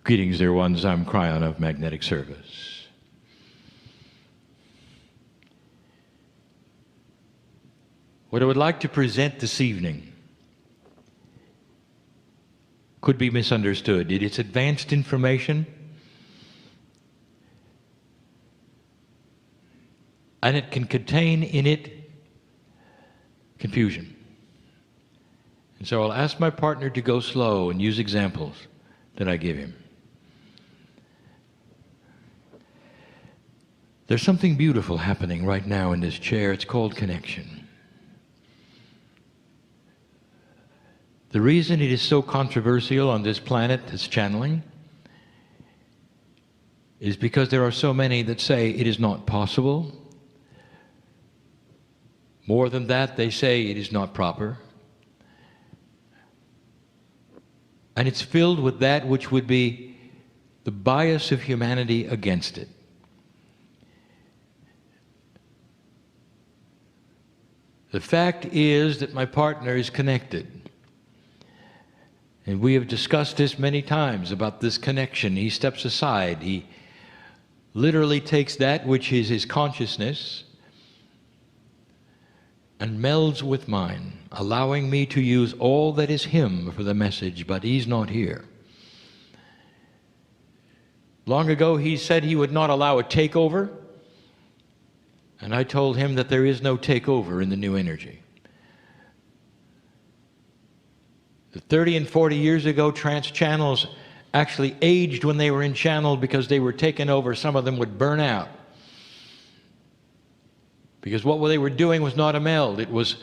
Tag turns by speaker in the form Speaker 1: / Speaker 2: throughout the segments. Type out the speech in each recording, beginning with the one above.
Speaker 1: Greetings, dear ones. I'm Kryon of Magnetic Service. What I would like to present this evening could be misunderstood. It is advanced information, and it can contain in it confusion. And so I'll ask my partner to go slow and use examples that I give him. There's something beautiful happening right now in this chair. It's called connection. The reason it is so controversial on this planet, this channeling, is because there are so many that say it is not possible. More than that, they say it is not proper. And it's filled with that which would be the bias of humanity against it. The fact is that my partner is connected. And we have discussed this many times about this connection. He steps aside. He literally takes that which is his consciousness and melds with mine, allowing me to use all that is him for the message, but he's not here. Long ago he said he would not allow a takeover, and I told him that there is no takeover in the new energy. 30 and 40 years ago, trance channels actually aged when they were in channel because they were taken over. Some of them would burn out. Because what they were doing was not a meld, it was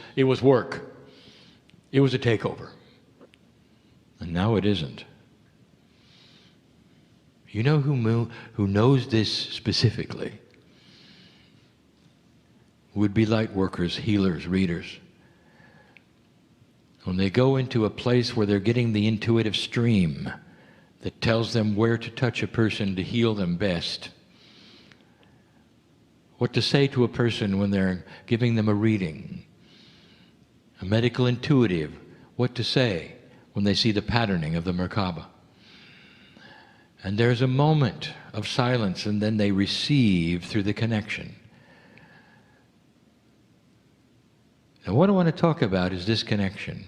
Speaker 1: work. It was a takeover. And now it isn't. You know who knows this specifically? Would be light workers, healers, readers. When they go into a place where they're getting the intuitive stream that tells them where to touch a person to heal them best, what to say to a person when they're giving them a reading, a medical intuitive, what to say when they see the patterning of the Merkaba. And there's a moment of silence, and then they receive through the connection. Now what I want to talk about is this connection,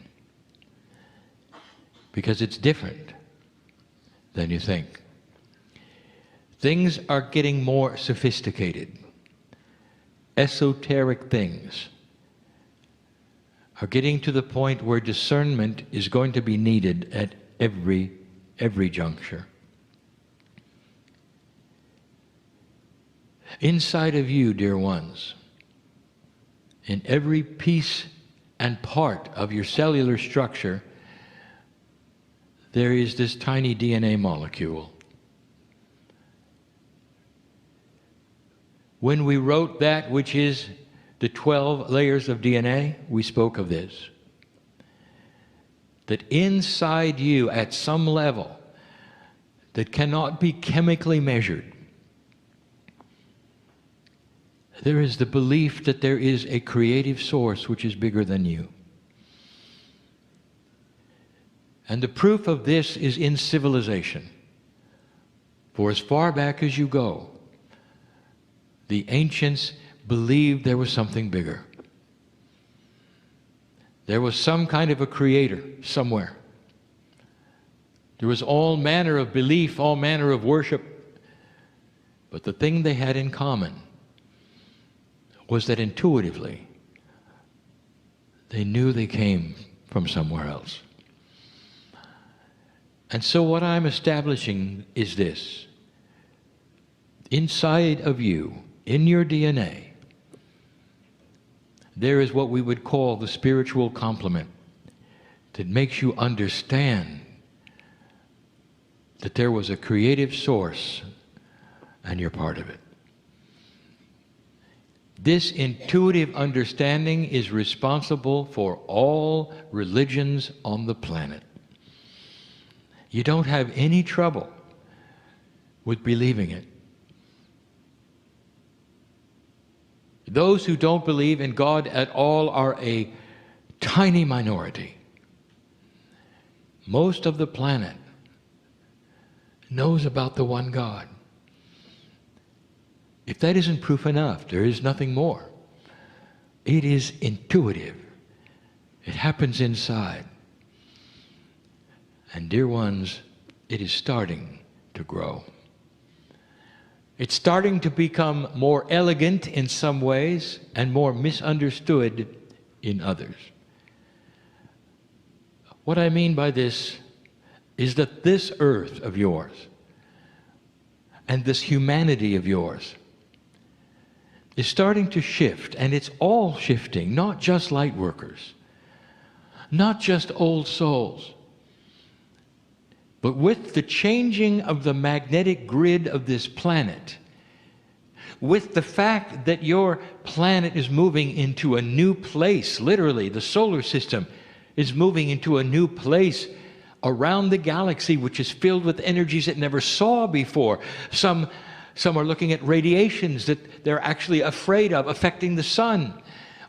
Speaker 1: because it's different than you think. Things are getting more sophisticated. Esoteric things are getting to the point where discernment is going to be needed at every juncture. Inside of you, dear ones, in every piece and part of your cellular structure, there is this tiny DNA molecule. When we wrote that which is the 12 layers of DNA, we spoke of this. That inside you, at some level that cannot be chemically measured, there is the belief that there is a creative source which is bigger than you. And the proof of this is in civilization. For as far back as you go, the ancients believed there was something bigger. There was some kind of a creator somewhere. There was all manner of belief, all manner of worship. But the thing they had in common was that intuitively they knew they came from somewhere else. And so what I'm establishing is this. Inside of you, in your DNA, there is what we would call the spiritual complement that makes you understand that there was a creative source and you're part of it. This intuitive understanding is responsible for all religions on the planet. You don't have any trouble with believing it. Those who don't believe in God at all are a tiny minority. Most of the planet knows about the one God. If that isn't proof enough, there is nothing more. It is intuitive. It happens inside. And dear ones, it is starting to grow. It's starting to become more elegant in some ways and more misunderstood in others. What I mean by this is that this earth of yours and this humanity of yours is starting to shift, and it's all shifting, not just light workers, not just old souls, but with the changing of the magnetic grid of this planet, with the fact that your planet is moving into a new place, literally, the solar system is moving into a new place around the galaxy, which is filled with energies it never saw before. Some are looking at radiations that they're actually afraid of affecting the sun.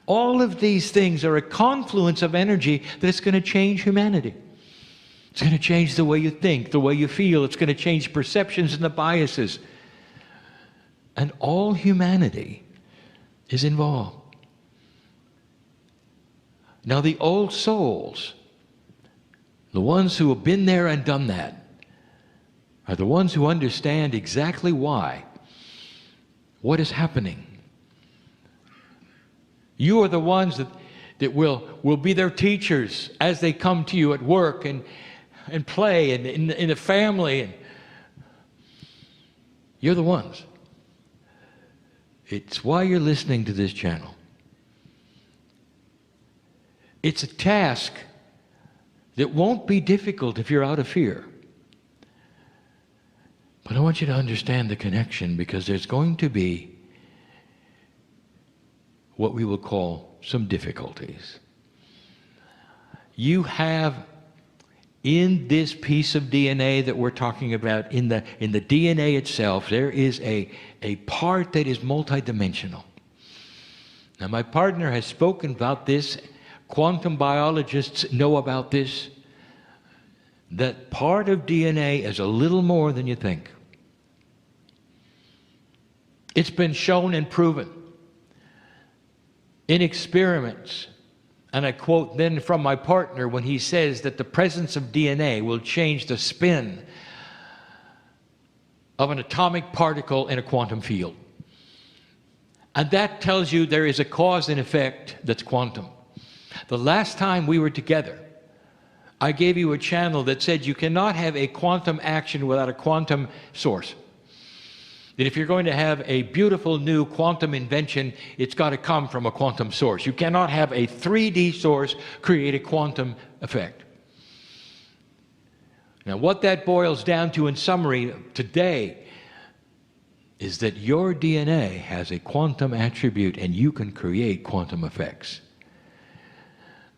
Speaker 1: All of these things are a confluence of energy that is going to change humanity. It's going to change the way you think, the way you feel. It's going to change perceptions and the biases. And all humanity is involved. Now, the old souls, the ones who have been there and done that, are the ones who understand exactly why, what is happening. You are the ones that will be their teachers as they come to you at work and play and in the family. And you're the ones. It's why you're listening to this channel. It's a task that won't be difficult if you're out of fear. But I want you to understand the connection, because there's going to be what we will call some difficulties. You have in this piece of DNA that we're talking about, in the DNA itself, there is a part that is multidimensional. Now, my partner has spoken about this. Quantum biologists know about this. That part of DNA is a little more than you think. It's been shown and proven in experiments. And I quote then from my partner when he says that the presence of DNA will change the spin of an atomic particle in a quantum field. And that tells you there is a cause and effect that's quantum. The last time we were together, I gave you a channel that said you cannot have a quantum action without a quantum source. That if you're going to have a beautiful new quantum invention, it's got to come from a quantum source. You cannot have a 3D source create a quantum effect. Now, what that boils down to in summary today is that your DNA has a quantum attribute and you can create quantum effects.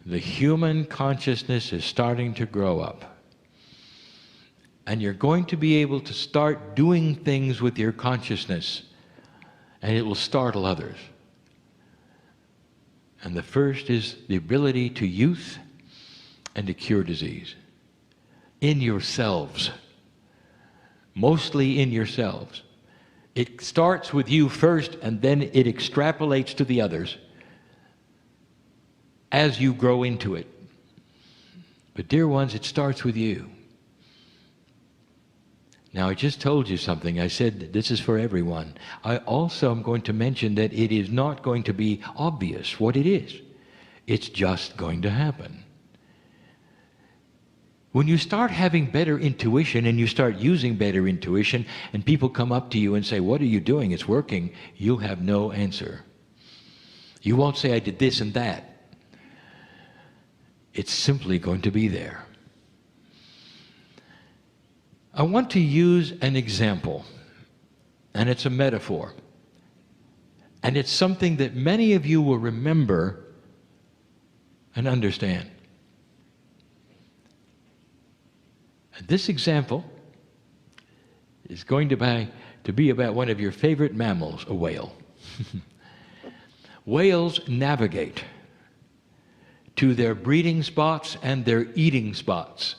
Speaker 1: The human consciousness is starting to grow up. And you're going to be able to start doing things with your consciousness, and it will startle others. And the first is the ability to youth and to cure disease. In yourselves. Mostly in yourselves. It starts with you first, and then it extrapolates to the others as you grow into it. But dear ones, it starts with you. Now, I just told you something. I said this is for everyone. I also am going to mention that it is not going to be obvious what it is. It's just going to happen. When you start having better intuition and you start using better intuition and people come up to you and say, "What are you doing? It's working," you'll have no answer. You won't say, "I did this and that." It's simply going to be there. I want to use an example, and it's a metaphor. And it's something that many of you will remember and understand. And this example is going to be about one of your favorite mammals, a whale. Whales navigate to their breeding spots and their eating spots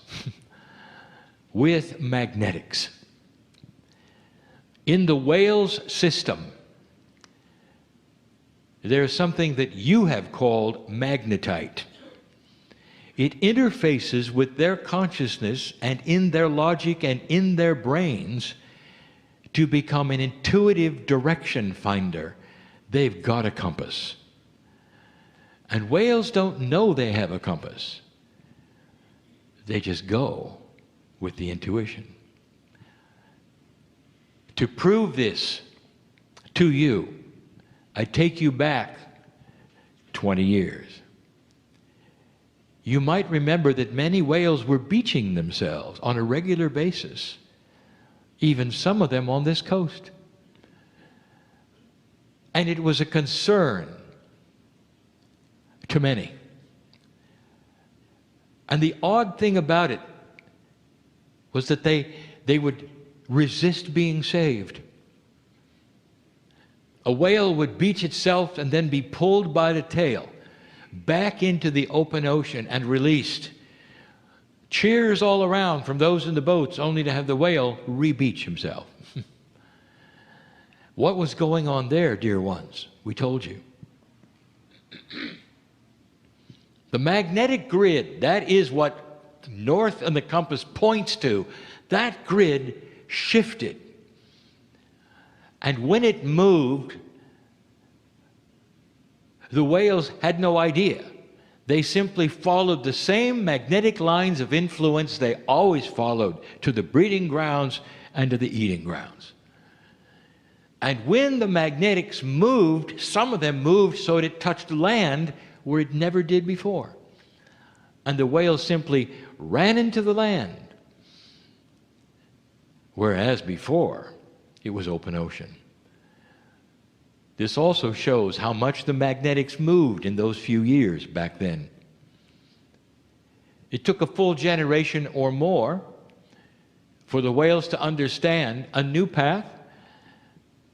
Speaker 1: with magnetics. In the whale's system, there's something that you have called magnetite. It interfaces with their consciousness and in their logic and in their brains to become an intuitive direction finder. They've got a compass. And whales don't know they have a compass. They just go with the intuition. To prove this to you, I take you back 20 years. You might remember that many whales were beaching themselves on a regular basis, even some of them on this coast. And it was a concern to many. And the odd thing about it was that they would resist being saved. A whale would beach itself and then be pulled by the tail back into the open ocean and released. Cheers all around from those in the boats, only to have the whale re-beach himself. What was going on there, dear ones? We told you. The magnetic grid, that is what north and the compass points to, that grid shifted. And when it moved, the whales had no idea. They simply followed the same magnetic lines of influence they always followed to the breeding grounds and to the eating grounds. And when the magnetics moved, some of them moved so that it touched land where it never did before. And the whale simply ran into the land, whereas before it was open ocean. This also shows how much the magnetics moved in those few years back then. It took a full generation or more for the whales to understand a new path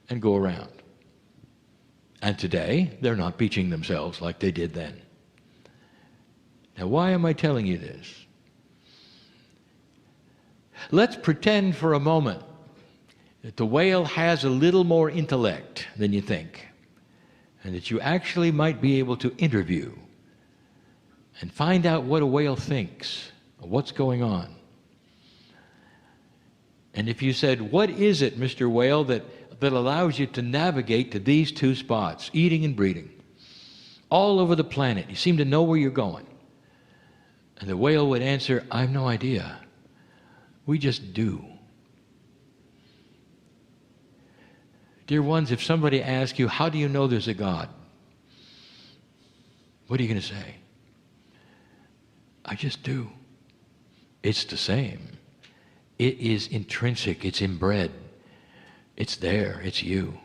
Speaker 1: and go around. And today, they're not beaching themselves like they did then. Now, why am I telling you this? Let's pretend for a moment that the whale has a little more intellect than you think, and that you actually might be able to interview and find out what a whale thinks, what's going on. And if you said, what is it, Mr. Whale, that allows you to navigate to these two spots, eating and breeding, all over the planet? You seem to know where you're going. And the whale would answer, I have no idea. We just do. Dear ones, if somebody asks you, how do you know there's a God? What are you going to say? I just do. It's the same. It is intrinsic. It's inbred. It's there. It's you.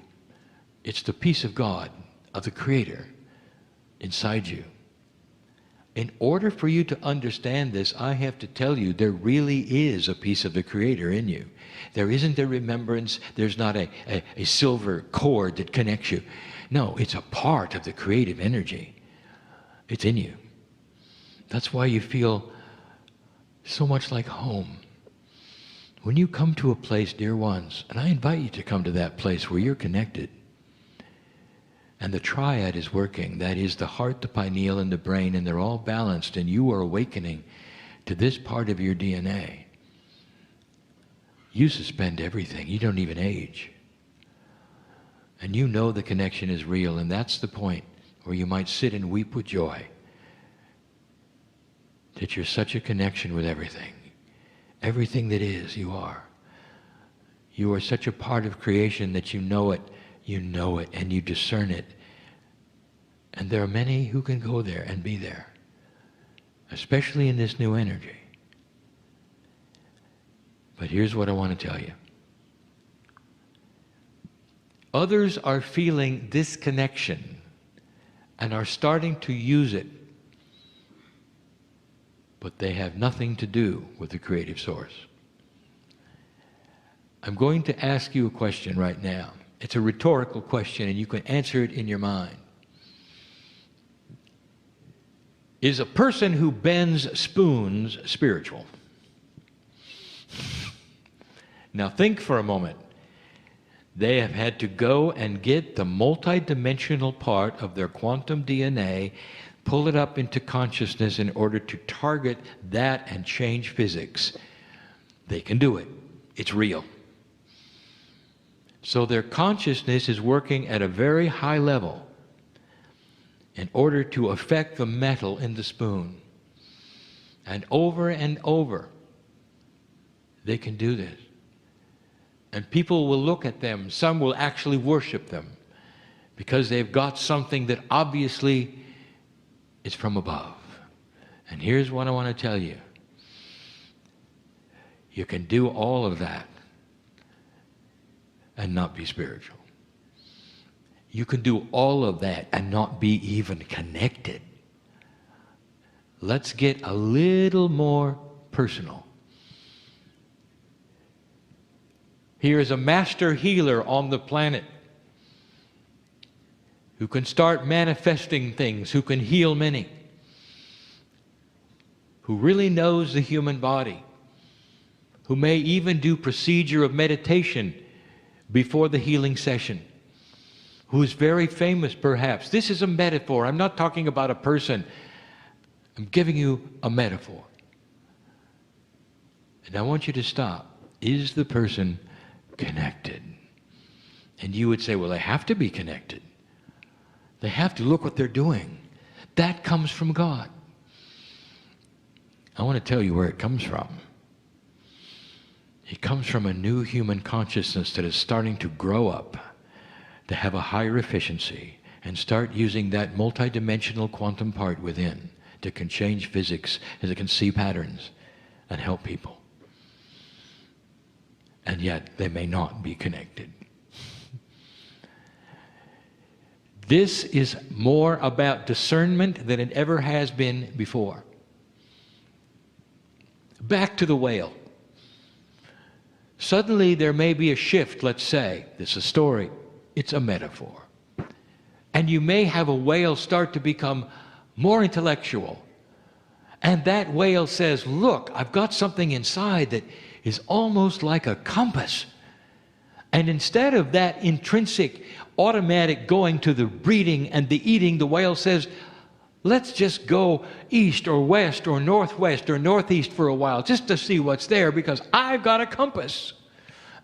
Speaker 1: It's the peace of God, of the Creator, inside you. In order for you to understand this, I have to tell you there really is a piece of the Creator in you. There isn't a remembrance. There's not a silver cord that connects you. No, it's a part of the creative energy. It's in you. That's why you feel so much like home. When you come to a place, dear ones, and I invite you to come to that place where you're connected, and the triad is working, that is the heart, the pineal, and the brain, and they're all balanced, and you are awakening to this part of your DNA. You suspend everything. You don't even age. And you know the connection is real, and that's the point where you might sit and weep with joy that you're such a connection with everything. Everything that is, you are. You are such a part of creation that you know it, and you discern it. And there are many who can go there and be there, especially in this new energy. But here's what I want to tell you. Others are feeling this connection and are starting to use it, but they have nothing to do with the creative source. I'm going to ask you a question right now. It's a rhetorical question, and you can answer it in your mind. Is a person who bends spoons spiritual? Now think for a moment. They have had to go and get the multidimensional part of their quantum DNA, pull it up into consciousness in order to target that and change physics. They can do it. It's real. So their consciousness is working at a very high level in order to affect the metal in the spoon. And over, they can do this. And people will look at them. Some will actually worship them because they've got something that obviously is from above. And here's what I want to tell you. You can do all of that and not be spiritual. You can do all of that and not be even connected. Let's get a little more personal. Here is a master healer on the planet who can start manifesting things, who can heal many, who really knows the human body, who may even do procedure of meditation before the healing session, who is very famous perhaps. This is a metaphor. I'm not talking about a person. I'm giving you a metaphor. And I want you to stop. Is the person connected? And you would say, well, they have to be connected. They have to. Look what they're doing. That comes from God. I want to tell you where it comes from. It comes from a new human consciousness that is starting to grow up, to have a higher efficiency, and start using that multidimensional quantum part within that can change physics, and that can see patterns and help people. And yet they may not be connected. This is more about discernment than it ever has been before. Back to the whale. Suddenly there may be a shift, let's say. This is a story. It's a metaphor. And you may have a whale start to become more intellectual. And that whale says, look, I've got something inside that is almost like a compass. And instead of that intrinsic, automatic going to the breeding and the eating, the whale says, let's just go east or west or northwest or northeast for a while just to see what's there, because I've got a compass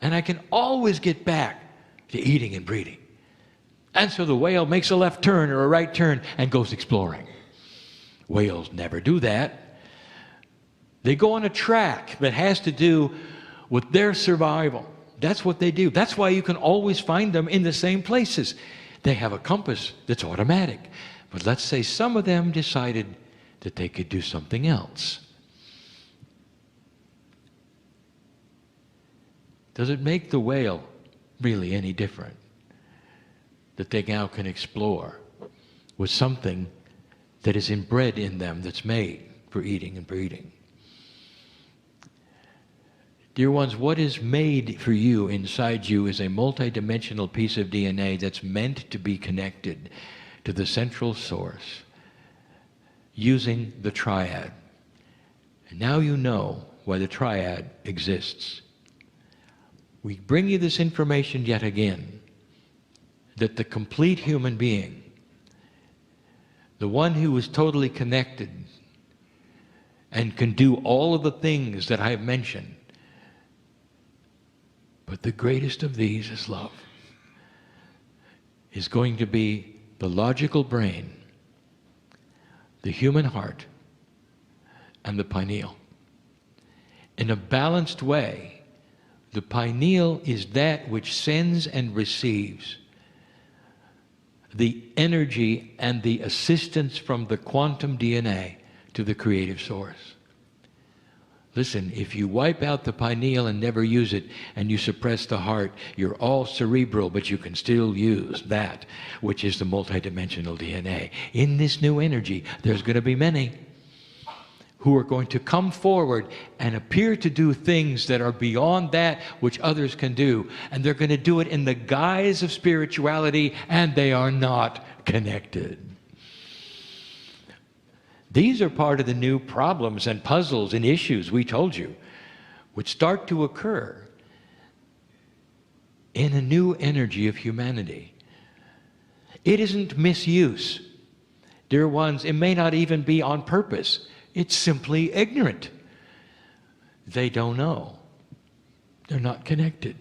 Speaker 1: and I can always get back to eating and breeding. And so the whale makes a left turn or a right turn and goes exploring. Whales never do that. They go on a track that has to do with their survival. That's what they do. That's why you can always find them in the same places. They have a compass that's automatic. But let's say some of them decided that they could do something else. Does it make the whale really any different that they now can explore with something that is inbred in them, that's made for eating and breeding? Dear ones, what is made for you inside you is a multidimensional piece of DNA that's meant to be connected to the central source using the triad. And now you know why the triad exists. We bring you this information yet again, that the complete human being, the one who is totally connected and can do all of the things that I have mentioned, but the greatest of these is love, is going to be the logical brain, the human heart, and the pineal. In a balanced way, the pineal is that which sends and receives the energy and the assistance from the quantum DNA to the creative source. Listen, if you wipe out the pineal and never use it, and you suppress the heart, you're all cerebral, but you can still use that, which is the multidimensional DNA. In this new energy, there's going to be many who are going to come forward and appear to do things that are beyond that which others can do. And they're going to do it in the guise of spirituality, and they are not connected. These are part of the new problems and puzzles and issues we told you, which start to occur in a new energy of humanity. It isn't misuse. Dear ones, it may not even be on purpose. It's simply ignorant. They don't know. They're not connected.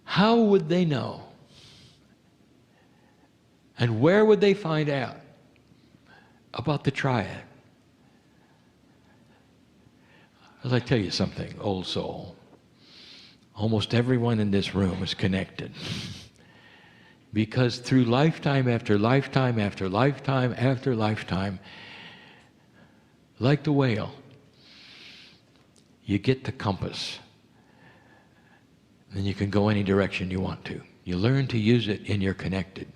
Speaker 1: How would they know? And where would they find out about the triad? As I tell you something, old soul, almost everyone in this room is connected. Because through lifetime after lifetime after lifetime after lifetime, like the whale, you get the compass. Then you can go any direction you want to. You learn to use it and you're connected.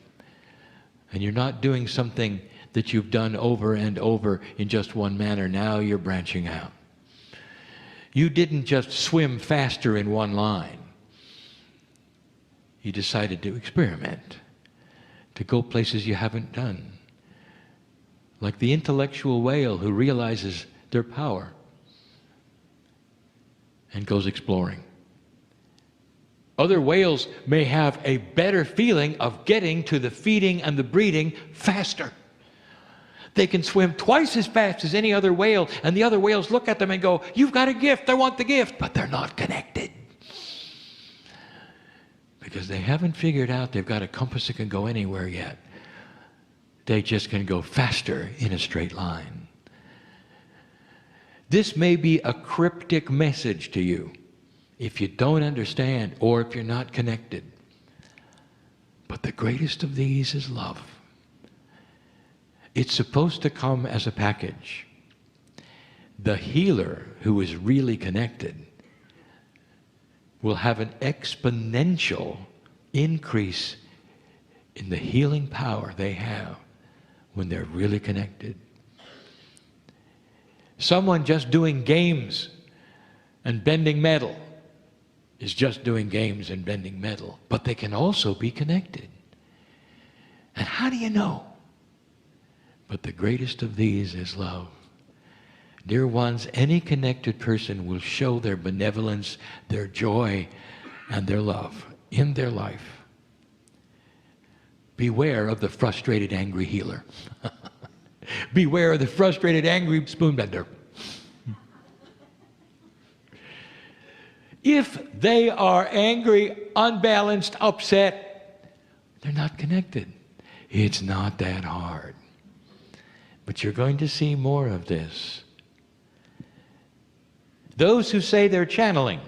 Speaker 1: And you're not doing something that you've done over and over in just one manner. Now you're branching out. You didn't just swim faster in one line. You decided to experiment, to go places you haven't done. Like the intellectual whale who realizes their power and goes exploring. Other whales may have a better feeling of getting to the feeding and the breeding faster. They can swim twice as fast as any other whale, and the other whales look at them and go, "You've got a gift, I want the gift," but they're not connected. Because they haven't figured out they've got a compass that can go anywhere yet. They just can go faster in a straight line. This may be a cryptic message to you if you don't understand or if you're not connected. But the greatest of these is love. It's supposed to come as a package. The healer who is really connected will have an exponential increase in the healing power they have when they're really connected. Someone just doing games and bending metal is just doing games and bending metal, but they can also be connected. And how do you know? But the greatest of these is love. Dear ones, any connected person will show their benevolence, their joy, and their love in their life. Beware of the frustrated, angry healer. Beware of the frustrated, angry spoonbender. If they are angry, unbalanced, upset, they're not connected. It's not that hard. But you're going to see more of this. Those who say they're channeling,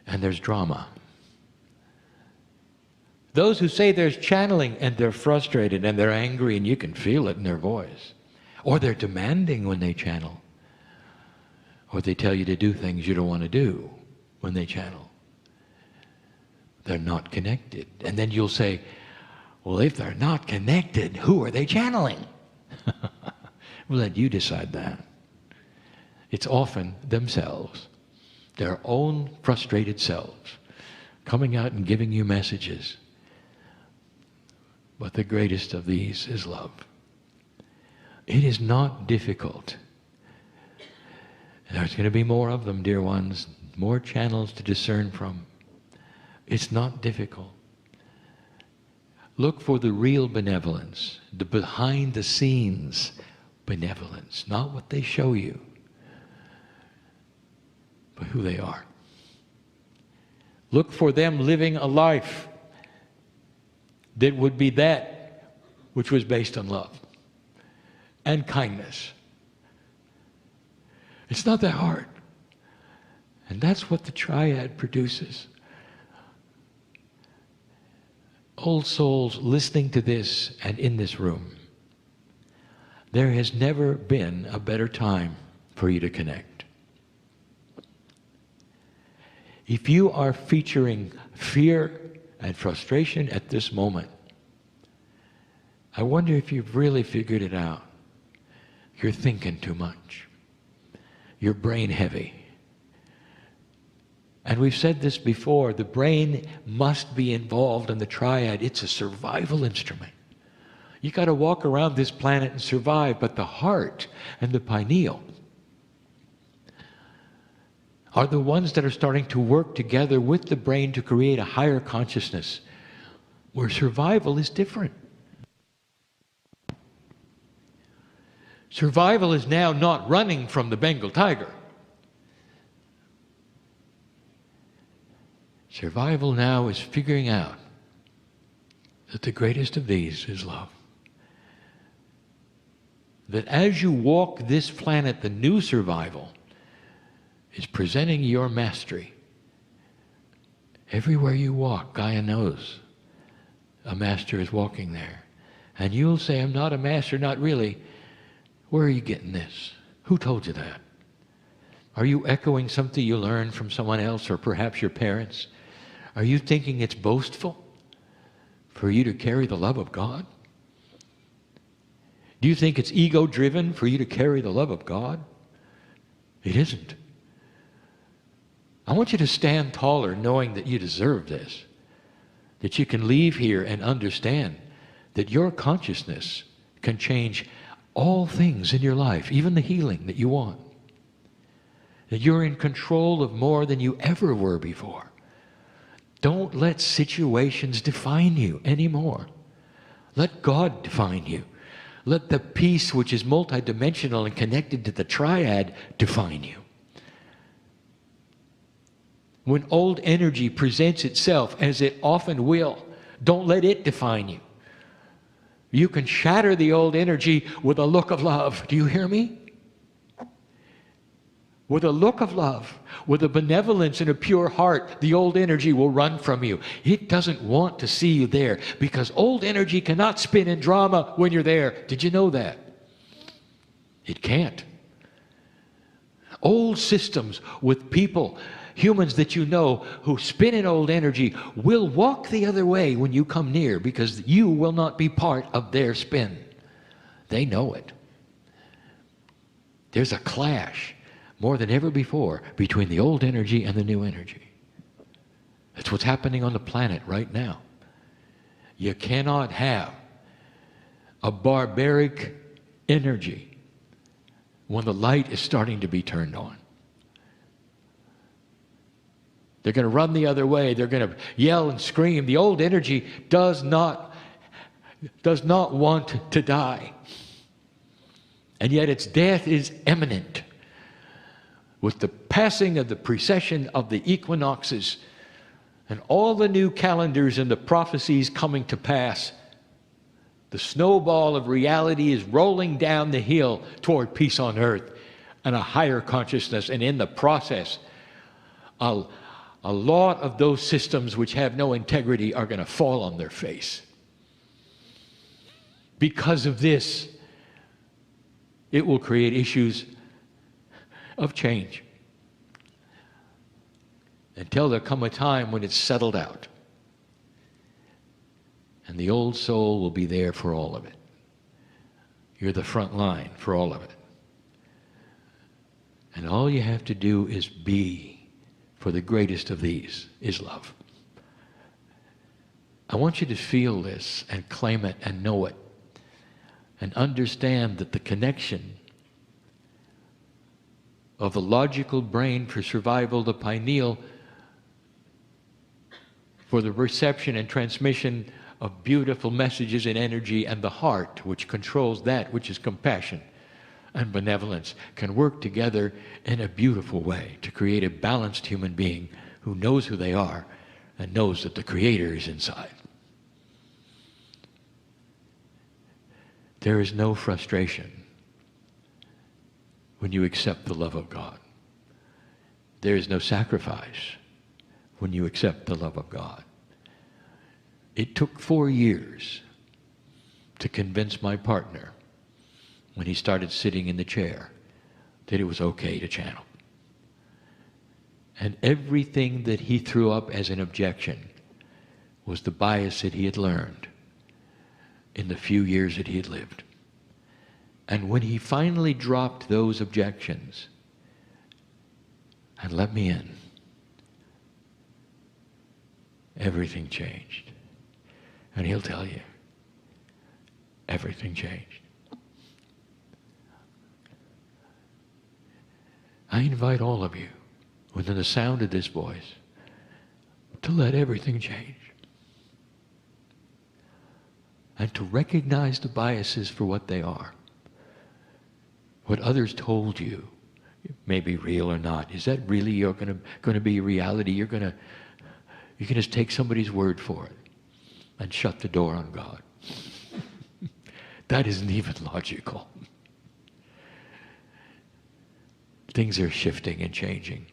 Speaker 1: and there's drama. Those who say there's channeling and they're frustrated and they're angry and you can feel it in their voice. Or they're demanding when they channel. Or they tell you to do things you don't want to do when they channel. They're not connected. And then you'll say, well, if they're not connected, who are they channeling? We'll let you decide that. It's often themselves, their own frustrated selves, coming out and giving you messages. But the greatest of these is love. It is not difficult. There's going to be more of them, dear ones, more channels to discern from. It's not difficult. Look for the real benevolence, the behind-the-scenes benevolence, not what they show you, but who they are. Look for them living a life that would be that which was based on love and kindness. It's not that hard. And that's what the triad produces. Old souls listening to this and in this room, there has never been a better time for you to connect. If you are featuring fear and frustration at this moment, I wonder if you've really figured it out. You're thinking too much. You're brain heavy. And we've said this before, the brain must be involved in the triad. It's a survival instrument. You got to walk around this planet and survive, but the heart and the pineal are the ones that are starting to work together with the brain to create a higher consciousness where survival is different. Survival is now not running from the Bengal tiger. Survival now is figuring out that the greatest of these is love. That as you walk this planet, the new survival is presenting your mastery. Everywhere you walk, Gaia knows a master is walking there. And you'll say, I'm not a master, not really. Where are you getting this? Who told you that? Are you echoing something you learned from someone else or perhaps your parents? Are you thinking it's boastful for you to carry the love of God? Do you think it's ego-driven for you to carry the love of God? It isn't. I want you to stand taller knowing that you deserve this. That you can leave here and understand that your consciousness can change all things in your life, even the healing that you want. That you're in control of more than you ever were before. Don't let situations define you anymore. Let God define you. Let the peace which is multidimensional and connected to the triad define you. When old energy presents itself, as it often will, don't let it define you. You can shatter the old energy with a look of love. Do you hear me? With a look of love, with a benevolence and a pure heart, the old energy will run from you. It doesn't want to see you there because old energy cannot spin in drama when you're there. Did you know that? It can't. Old systems with people, humans that you know who spin in old energy will walk the other way when you come near because you will not be part of their spin. They know it. There's a clash more than ever before between the old energy and the new energy. That's what's happening on the planet right now. You cannot have a barbaric energy when the light is starting to be turned on. They're going to run the other way. They're going to yell and scream. The old energy does not want to die. And yet its death is imminent. With the passing of the precession of the equinoxes and all the new calendars and the prophecies coming to pass, the snowball of reality is rolling down the hill toward peace on earth and a higher consciousness. And in the process, a lot of those systems which have no integrity are going to fall on their face. Because of this, it will create issues of change until there come a time when it's settled out. And the old soul will be there for all of it. You're the front line for all of it. And all you have to do is be for the greatest of these is love. I want you to feel this and claim it and know it and understand that the connection of the logical brain for survival, the pineal for the reception and transmission of beautiful messages and energy, and the heart, which controls that which is compassion and benevolence, can work together in a beautiful way to create a balanced human being who knows who they are and knows that the Creator is inside. There is no frustration when you accept the love of God. There is no sacrifice when you accept the love of God. It took 4 years to convince my partner when he started sitting in the chair that it was okay to channel. And everything that he threw up as an objection was the bias that he had learned in the few years that he had lived. And when he finally dropped those objections and let me in, everything changed. And he'll tell you, everything changed. I invite all of you within the sound of this voice, to let everything change. And to recognize the biases for what they are. What others told you may be real or not. Is that really going to be reality? You can just take somebody's word for it and shut the door on God. That isn't even logical. Things are shifting and changing.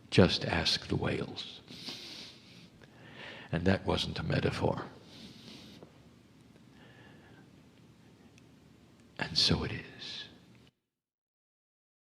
Speaker 1: Just ask the whales. And that wasn't a metaphor. And so it is.